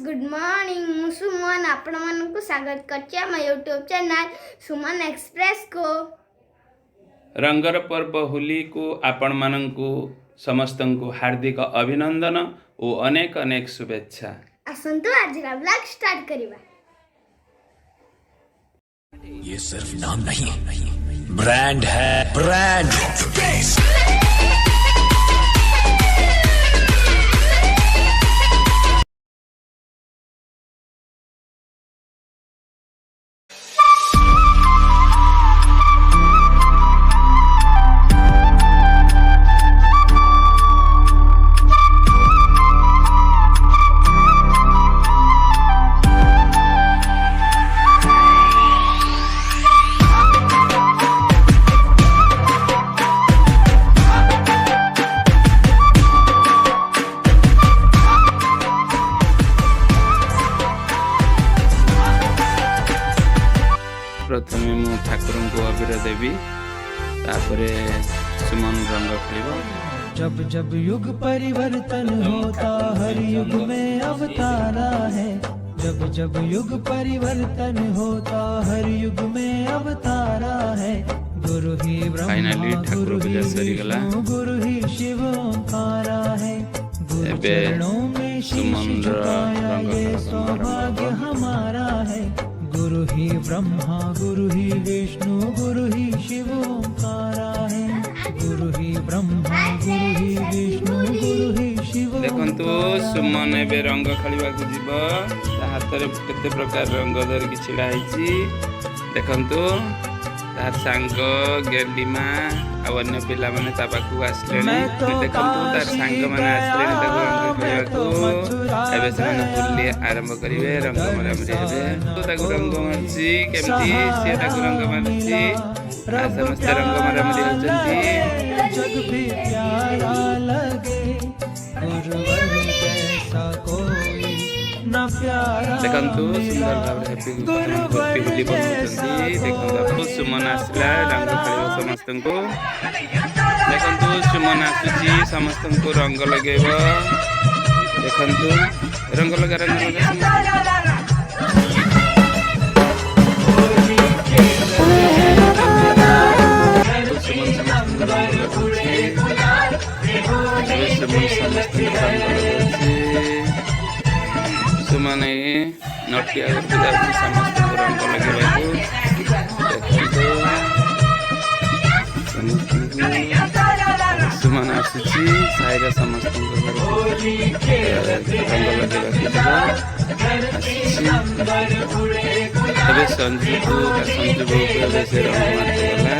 Good morning मु सुमन आपण मानकु स्वागत करछि हम यूट्यूब चैनल सुमन एक्सप्रेस को। रंगर पर्व होली को आपण मानकु समस्तंकु हार्दिक अभिनंदन और अनेक अनेक शुभेच्छा। आसंतु आज का ब्लॉग स्टार्ट करिबा। ये सिर्फ नाम नहीं ब्रांड है, ब्रांड। प्रथमे मु ठाकुर को अबीर देवी तापरे सुमन रंग खेलिबो। जब जब युग परिवर्तन होता हर युग में अवतारा है। जब जब युग परिवर्तन होता हर युग में अवतारा है। गुरु ही ब्रह्मा गुरु ही विष्णु गुरु ही शिव ओंकारा है। गुरु चरणों में शीश झुकाया ये सौभाग्य हमारा है। गुरु ही ब्रह्मा गुरु ही विष्णु गुरु ही शिव ओंकारा है। गुरु ही ब्रह्मा गुरु ही विष्णु गुरु ही शिव। देखंतु सुमन एबे रंग खेलिबा को जीव हाथ रे केते प्रकार रंग धर कि छिड़ा हैछि। देखंतु तार सांग गेलीमा आ अन्य पिला माने ता पाखु आसलेनी। देखंतु तार सांग माने आसलेनी ताको रंग खेलिबा को। एबे से फुल्ली आरंभ करिवे रंग मरामरी हेबे। तो ताको रंग मारछि केमती से ताको रंग मारछि आ समस्त रंग मरामरी होचंती। जग भी प्यारा लगे गुरुवर जैसा कोई ना प्यारा। देखंतु सुंदर भाव हैप्पी होली बनउछंती। देखंतु सुमन आसला रंग खेलिबो समस्तंको। देखंतु सुमन आसुची समस्तंको रंग लगेबो। देखंतु रंग लगा सुमन नटिया जाऊँगी समस्त रंग लगे। सुमन आसुची साइरा समस्त रंग लगे। संजू संजू बहुत से रंग मारगला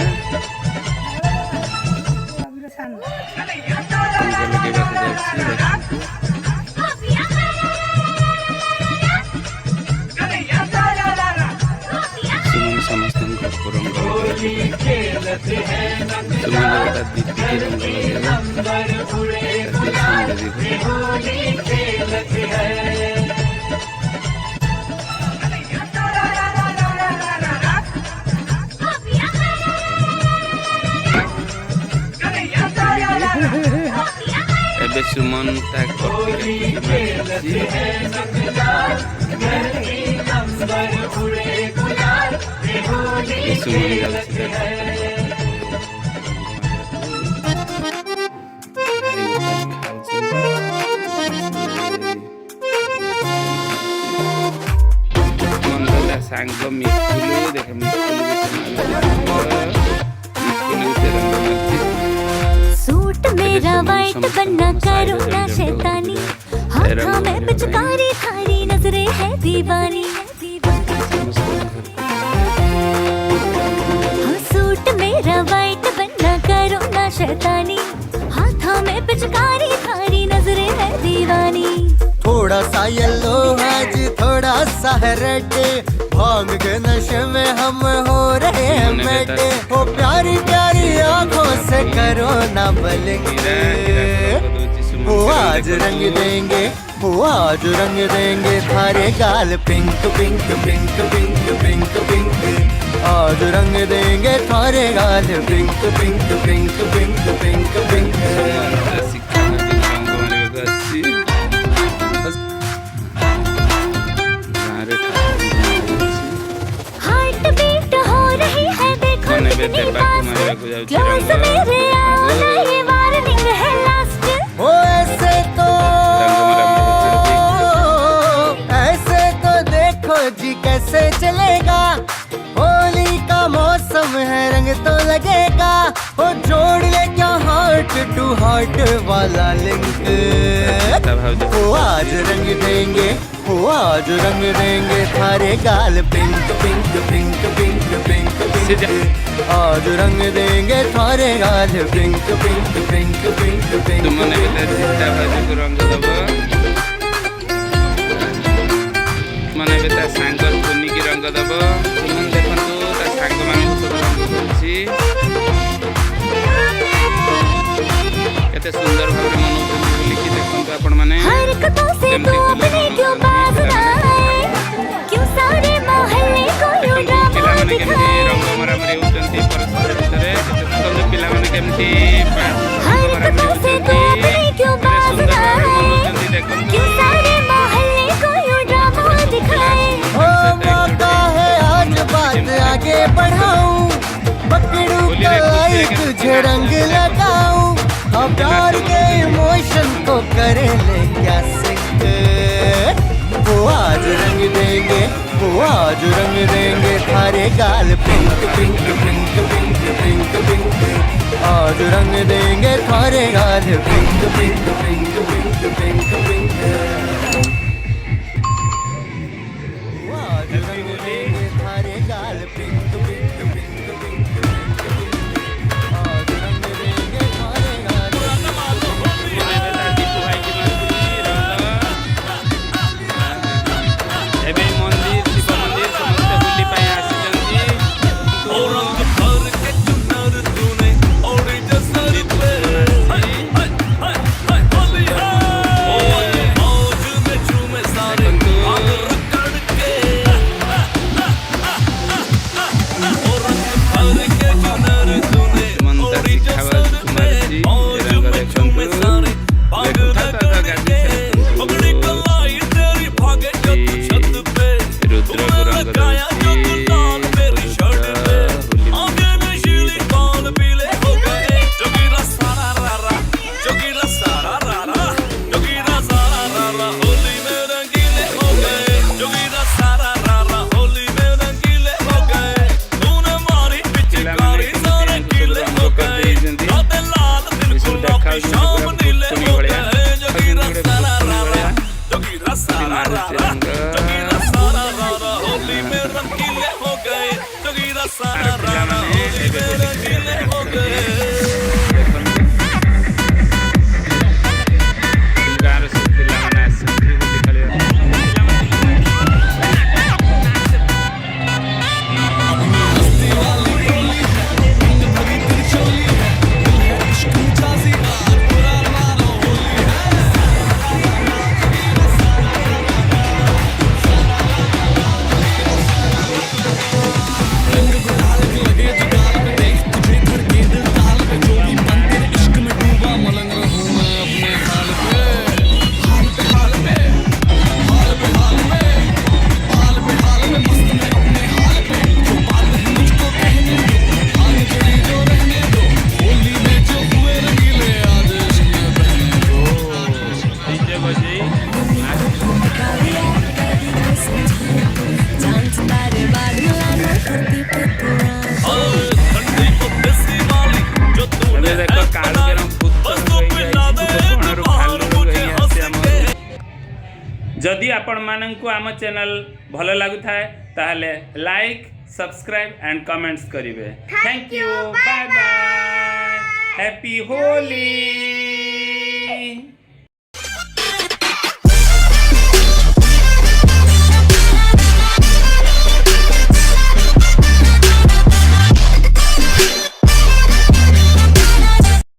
एबे सुमन ता सांग मिस्कुलु देख सूट मेरा वाइट बनना करो ना शैतानी। हाथों में पिचकारी थारी नजरें है दीवानी। हाँ सूट मेरा वाइट बनना करो ना शैतानी। हाथों में पिचकारी थारी नजरें है दीवानी। थोड़ा सा येलो आज थोड़ा सा रेड भांग के नशे में हम हो रहे हैं मेटे। ओ प्यारी प्यारी आंखों से करो ना बलके। वो आज रंग देंगे वो आज रंग देंगे थारे गाल pink pink pink pink pink pink. आज रंग देंगे थारे गाल pink pink pink pink pink pink. Close मेरे आओ ना, ये वार्निंग है लास्ट। ओ ऐसे तो देखो जी कैसे चलेगा, होली का मौसम है रंग तो लगेगा। ओ जोड़ ले क्या हार्ट टू हार्ट वाला लिंक, ओ आज रंग देंगे, ओ आज रंग देंगे थारे गाल pink pink pink pink pink pink. आज रंग देंगे थारे गाल pink pink pink pink pink. तुमने भी चिट्टा भाजी को रंग दब, तुमने भी सांग धोनी की रंग दब। तुम देखु सांग मान सब रंग करछि केते सुंदर भाव मनाउछन बोली कि देखंतु आपण माने हरकतों से तो अपने क्यों बाज ना आए, क्यों सारे मोहल्ले को यूं ड्रामा दिखाए। रंग मरामरी होचंती परस्पर भितरे केते पिला माने केमती हरकतों से तो अपने क्यों बाज ना आए, क्यों सारे मोहल्ले को यूं ड्रामा दिखाए। ओ मौका है आज बात आगे बढ़ाऊं, पकड़ू कलाई तुझे रंग लगाऊं। अब प्यार के इमोशन को करे ले क्या सिंक, वो आज रंग देंगे, वो आज रंग देंगे थारे गाल pink pink pink pink pink pink. आज रंग देंगे थारे गाल pink pink pink pink pink pink. आज रंग देंगे थारे गाल pink pink pink pink pink. आज रंग देंगे थारे गाल एबे मंदिर शिव मंदिर समस्त होली पाए आसी जदि आपण माननकु आम चैनल भल लागुथाय ताहले लाइक सब्सक्राइब एंड कमेंट्स करिवे। Thank you, bye bye, happy Holi.